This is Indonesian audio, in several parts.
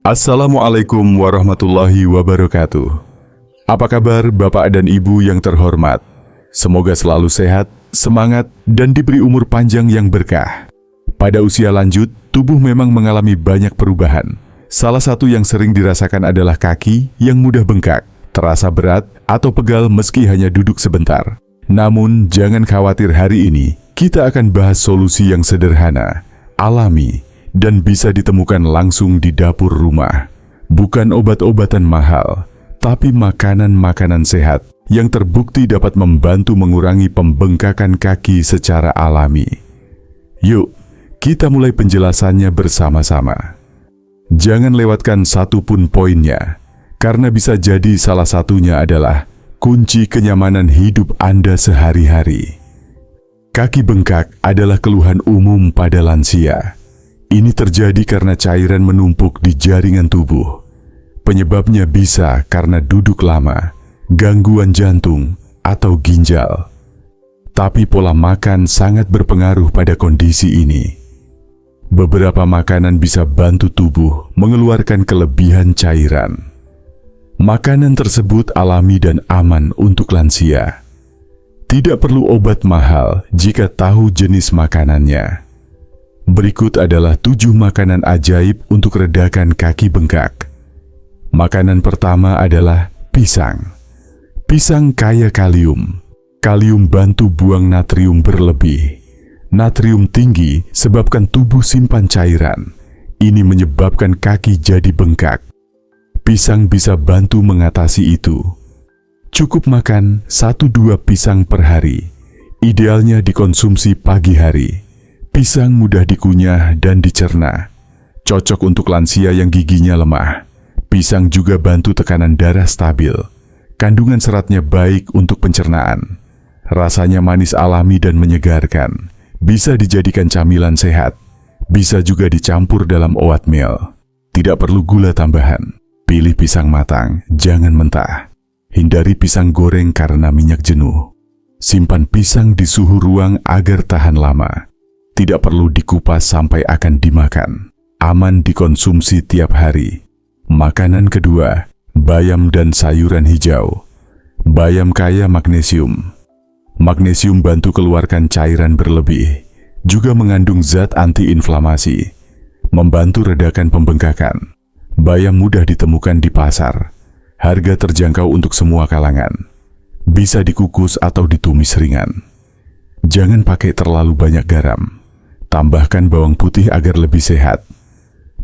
Assalamualaikum warahmatullahi wabarakatuh. Apa kabar Bapak dan Ibu yang terhormat? Semoga selalu sehat, semangat, dan diberi umur panjang yang berkah. Pada usia lanjut, tubuh memang mengalami banyak perubahan. Salah satu yang sering dirasakan adalah kaki yang mudah bengkak, terasa berat, atau pegal meski hanya duduk sebentar. Namun, jangan khawatir, hari ini kita akan bahas solusi yang sederhana, alami, dan bisa ditemukan langsung di dapur rumah. Bukan obat-obatan mahal, tapi makanan-makanan sehat yang terbukti dapat membantu mengurangi pembengkakan kaki secara alami. Yuk, kita mulai penjelasannya bersama-sama. Jangan lewatkan satupun poinnya, karena bisa jadi salah satunya adalah kunci kenyamanan hidup Anda sehari-hari. Kaki bengkak adalah keluhan umum pada lansia. Ini terjadi karena cairan menumpuk di jaringan tubuh. Penyebabnya bisa karena duduk lama, gangguan jantung, atau ginjal. Tapi pola makan sangat berpengaruh pada kondisi ini. Beberapa makanan bisa bantu tubuh mengeluarkan kelebihan cairan. Makanan tersebut alami dan aman untuk lansia. Tidak perlu obat mahal jika tahu jenis makanannya. Berikut adalah 7 makanan ajaib untuk redakan kaki bengkak. Makanan pertama adalah pisang. Pisang kaya kalium. Kalium bantu buang natrium berlebih. Natrium tinggi sebabkan tubuh simpan cairan. Ini menyebabkan kaki jadi bengkak. Pisang bisa bantu mengatasi itu. Cukup makan 1-2 pisang per hari. Idealnya dikonsumsi pagi hari. Pisang mudah dikunyah dan dicerna. Cocok untuk lansia yang giginya lemah. Pisang juga bantu tekanan darah stabil. Kandungan seratnya baik untuk pencernaan. Rasanya manis alami dan menyegarkan. Bisa dijadikan camilan sehat. Bisa juga dicampur dalam oatmeal. Tidak perlu gula tambahan. Pilih pisang matang, jangan mentah. Hindari pisang goreng karena minyak jenuh. Simpan pisang di suhu ruang agar tahan lama. Tidak perlu dikupas sampai akan dimakan. Aman dikonsumsi tiap hari. Makanan kedua, bayam dan sayuran hijau. Bayam kaya magnesium. Magnesium bantu keluarkan cairan berlebih. Juga mengandung zat antiinflamasi. Membantu redakan pembengkakan. Bayam mudah ditemukan di pasar. Harga terjangkau untuk semua kalangan. Bisa dikukus atau ditumis ringan. Jangan pakai terlalu banyak garam. Tambahkan bawang putih agar lebih sehat.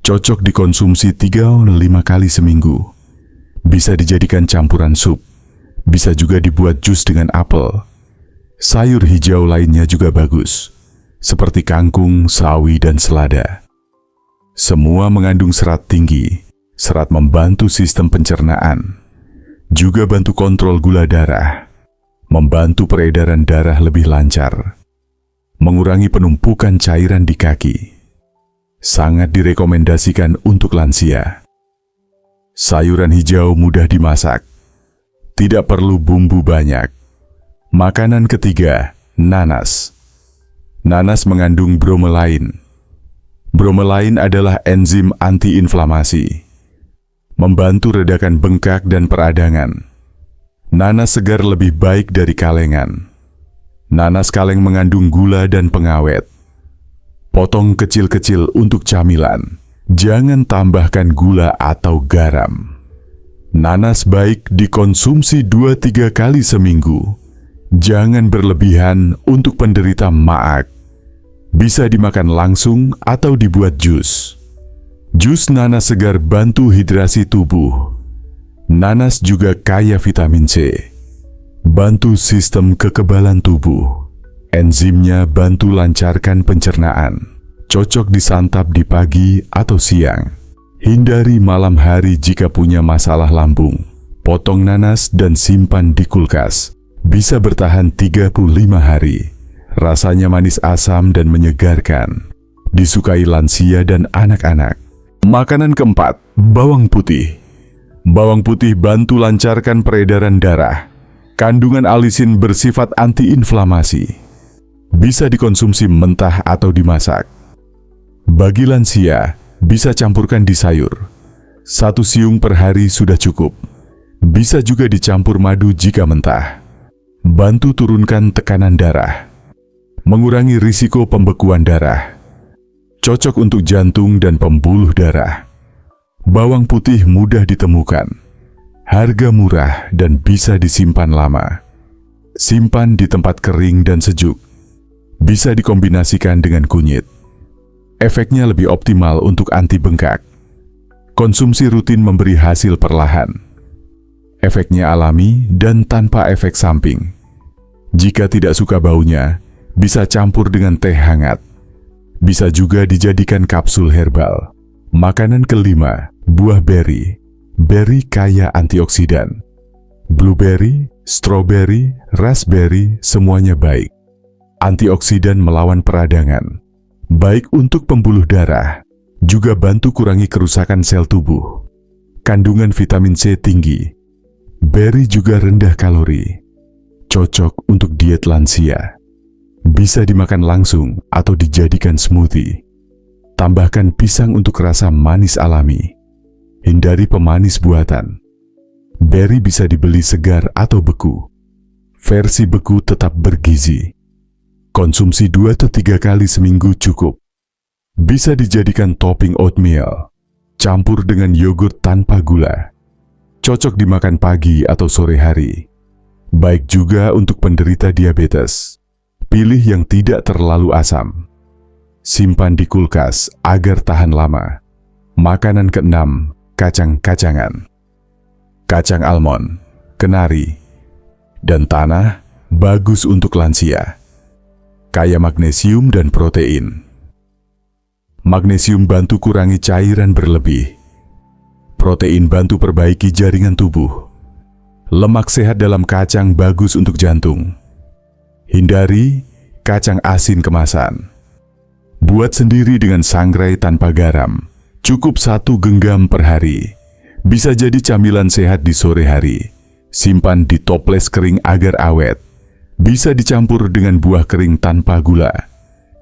Cocok dikonsumsi 3-5 kali seminggu. Bisa dijadikan campuran sup. Bisa juga dibuat jus dengan apel. Sayur hijau lainnya juga bagus, seperti kangkung, sawi, dan selada. Semua mengandung serat tinggi. Serat membantu sistem pencernaan. Juga bantu kontrol gula darah. Membantu peredaran darah lebih lancar. Mengurangi penumpukan cairan di kaki. Sangat direkomendasikan untuk lansia. Sayuran hijau mudah dimasak. Tidak perlu bumbu banyak. Makanan ketiga, nanas. Nanas mengandung bromelain. Bromelain adalah enzim antiinflamasi. Membantu redakan bengkak dan peradangan. Nanas segar lebih baik dari kalengan. Nanas kaleng mengandung gula dan pengawet. Potong kecil-kecil untuk camilan. Jangan tambahkan gula atau garam. Nanas baik dikonsumsi 2-3 kali seminggu. Jangan berlebihan untuk penderita maag. Bisa dimakan langsung atau dibuat jus. Jus nanas segar bantu hidrasi tubuh. Nanas juga kaya vitamin C. Bantu sistem kekebalan tubuh. Enzimnya bantu lancarkan pencernaan. Cocok disantap di pagi atau siang. Hindari malam hari jika punya masalah lambung. Potong nanas dan simpan di kulkas. Bisa bertahan 35 hari. Rasanya manis asam dan menyegarkan. Disukai lansia dan anak-anak. Makanan keempat, bawang putih. Bawang putih bantu lancarkan peredaran darah. Kandungan alisin bersifat antiinflamasi. Bisa dikonsumsi mentah atau dimasak. Bagi lansia, bisa campurkan di sayur. 1 siung per hari sudah cukup. Bisa juga dicampur madu jika mentah. Bantu turunkan tekanan darah. Mengurangi risiko pembekuan darah. Cocok untuk jantung dan pembuluh darah. Bawang putih mudah ditemukan. Harga murah dan bisa disimpan lama. Simpan di tempat kering dan sejuk. Bisa dikombinasikan dengan kunyit. Efeknya lebih optimal untuk anti bengkak. Konsumsi rutin memberi hasil perlahan. Efeknya alami dan tanpa efek samping. Jika tidak suka baunya, bisa campur dengan teh hangat. Bisa juga dijadikan kapsul herbal. Makanan kelima, buah beri. Beri kaya antioksidan. Blueberry, strawberry, raspberry, semuanya baik. Antioksidan melawan peradangan. Baik untuk pembuluh darah. Juga bantu kurangi kerusakan sel tubuh. Kandungan vitamin C tinggi. Beri juga rendah kalori. Cocok untuk diet lansia. Bisa dimakan langsung atau dijadikan smoothie. Tambahkan pisang untuk rasa manis alami. Hindari pemanis buatan. Beri bisa dibeli segar atau beku. Versi beku tetap bergizi. Konsumsi 2-3 kali seminggu cukup. Bisa dijadikan topping oatmeal. Campur dengan yogurt tanpa gula. Cocok dimakan pagi atau sore hari. Baik juga untuk penderita diabetes. Pilih yang tidak terlalu asam. Simpan di kulkas agar tahan lama. Makanan keenam, kacang-kacangan. Kacang almond, kenari, dan tanah bagus untuk lansia. Kaya magnesium dan protein. Magnesium bantu kurangi cairan berlebih. Protein bantu perbaiki jaringan tubuh. Lemak sehat dalam kacang bagus untuk jantung. Hindari kacang asin kemasan. Buat sendiri dengan sangrai tanpa garam. Cukup 1 genggam per hari. Bisa jadi camilan sehat di sore hari. Simpan di toples kering agar awet. Bisa dicampur dengan buah kering tanpa gula.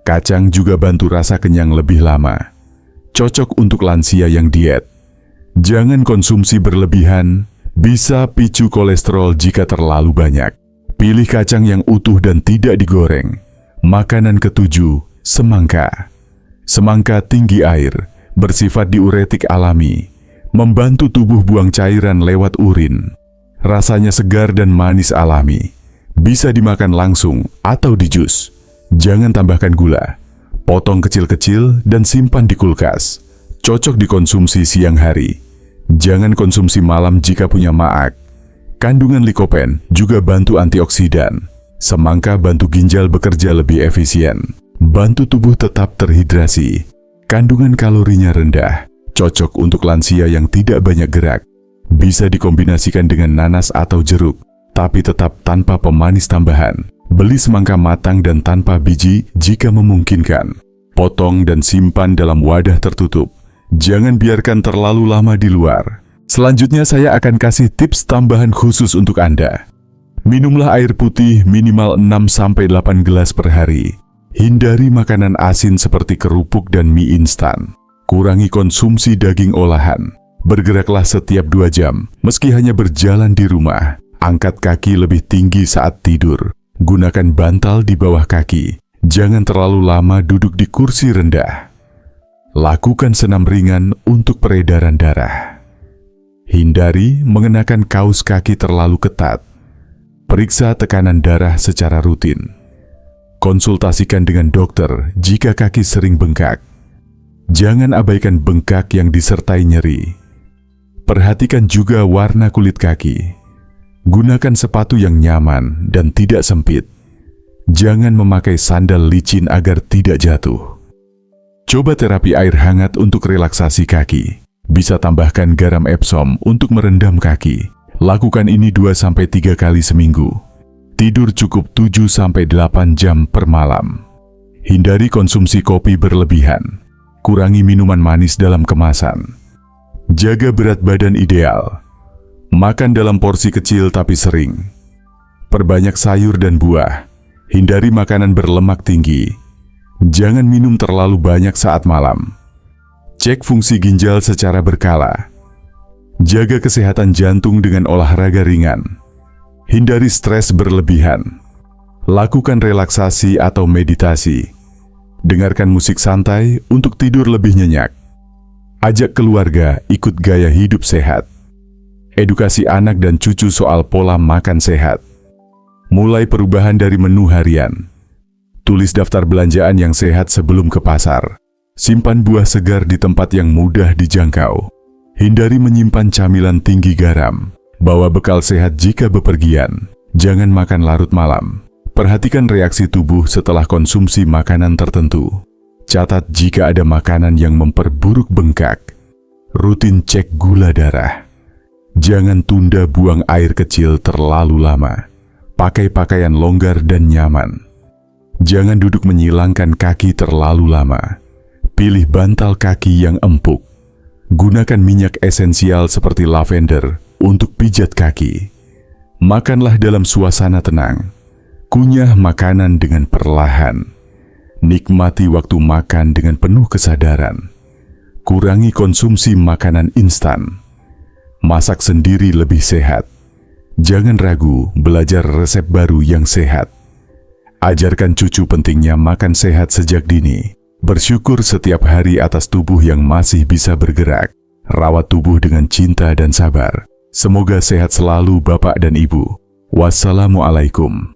Kacang juga bantu rasa kenyang lebih lama. Cocok untuk lansia yang diet. Jangan konsumsi berlebihan. Bisa picu kolesterol jika terlalu banyak. Pilih kacang yang utuh dan tidak digoreng. Makanan ketujuh, semangka. Semangka tinggi air, bersifat diuretik alami, membantu tubuh buang cairan lewat urin. Rasanya segar dan manis alami. Bisa dimakan langsung atau di jus. Jangan tambahkan gula. Potong kecil-kecil dan simpan di kulkas. Cocok dikonsumsi siang hari. Jangan konsumsi malam jika punya maag. Kandungan likopen juga bantu antioksidan. Semangka bantu ginjal bekerja lebih efisien. Bantu tubuh tetap terhidrasi. Kandungan kalorinya rendah. Cocok untuk lansia yang tidak banyak gerak. Bisa dikombinasikan dengan nanas atau jeruk, tapi tetap tanpa pemanis tambahan. Beli semangka matang dan tanpa biji jika memungkinkan. Potong dan simpan dalam wadah tertutup. Jangan biarkan terlalu lama di luar. Selanjutnya saya akan kasih tips tambahan khusus untuk Anda. Minumlah air putih minimal 6-8 gelas per hari. Hindari makanan asin seperti kerupuk dan mie instan. Kurangi konsumsi daging olahan. Bergeraklah setiap 2 jam, meski hanya berjalan di rumah. Angkat kaki lebih tinggi saat tidur. Gunakan bantal di bawah kaki. Jangan terlalu lama duduk di kursi rendah. Lakukan senam ringan untuk peredaran darah. Hindari mengenakan kaos kaki terlalu ketat. Periksa tekanan darah secara rutin. Konsultasikan dengan dokter jika kaki sering bengkak. Jangan abaikan bengkak yang disertai nyeri. Perhatikan juga warna kulit kaki. Gunakan sepatu yang nyaman dan tidak sempit. Jangan memakai sandal licin agar tidak jatuh. Coba terapi air hangat untuk relaksasi kaki. Bisa tambahkan garam Epsom untuk merendam kaki. Lakukan ini 2-3 kali seminggu. Tidur cukup 7-8 jam per malam. Hindari konsumsi kopi berlebihan. Kurangi minuman manis dalam kemasan. Jaga berat badan ideal. Makan dalam porsi kecil tapi sering. Perbanyak sayur dan buah. Hindari makanan berlemak tinggi. Jangan minum terlalu banyak saat malam. Cek fungsi ginjal secara berkala. Jaga kesehatan jantung dengan olahraga ringan. Hindari stres berlebihan. Lakukan relaksasi atau meditasi. Dengarkan musik santai untuk tidur lebih nyenyak. Ajak keluarga ikut gaya hidup sehat. Edukasi anak dan cucu soal pola makan sehat. Mulai perubahan dari menu harian. Tulis daftar belanjaan yang sehat sebelum ke pasar. Simpan buah segar di tempat yang mudah dijangkau. Hindari menyimpan camilan tinggi garam. Bawa bekal sehat jika bepergian. Jangan makan larut malam. Perhatikan reaksi tubuh setelah konsumsi makanan tertentu. Catat jika ada makanan yang memperburuk bengkak. Rutin cek gula darah. Jangan tunda buang air kecil terlalu lama. Pakai pakaian longgar dan nyaman. Jangan duduk menyilangkan kaki terlalu lama. Pilih bantal kaki yang empuk. Gunakan minyak esensial seperti lavender untuk pijat kaki. Makanlah dalam suasana tenang. Kunyah makanan dengan perlahan. Nikmati waktu makan dengan penuh kesadaran. Kurangi konsumsi makanan instan. Masak sendiri lebih sehat. Jangan ragu belajar resep baru yang sehat. Ajarkan cucu pentingnya makan sehat sejak dini. Bersyukur setiap hari atas tubuh yang masih bisa bergerak. Rawat tubuh dengan cinta dan sabar. Semoga sehat selalu Bapak dan Ibu. Wassalamualaikum.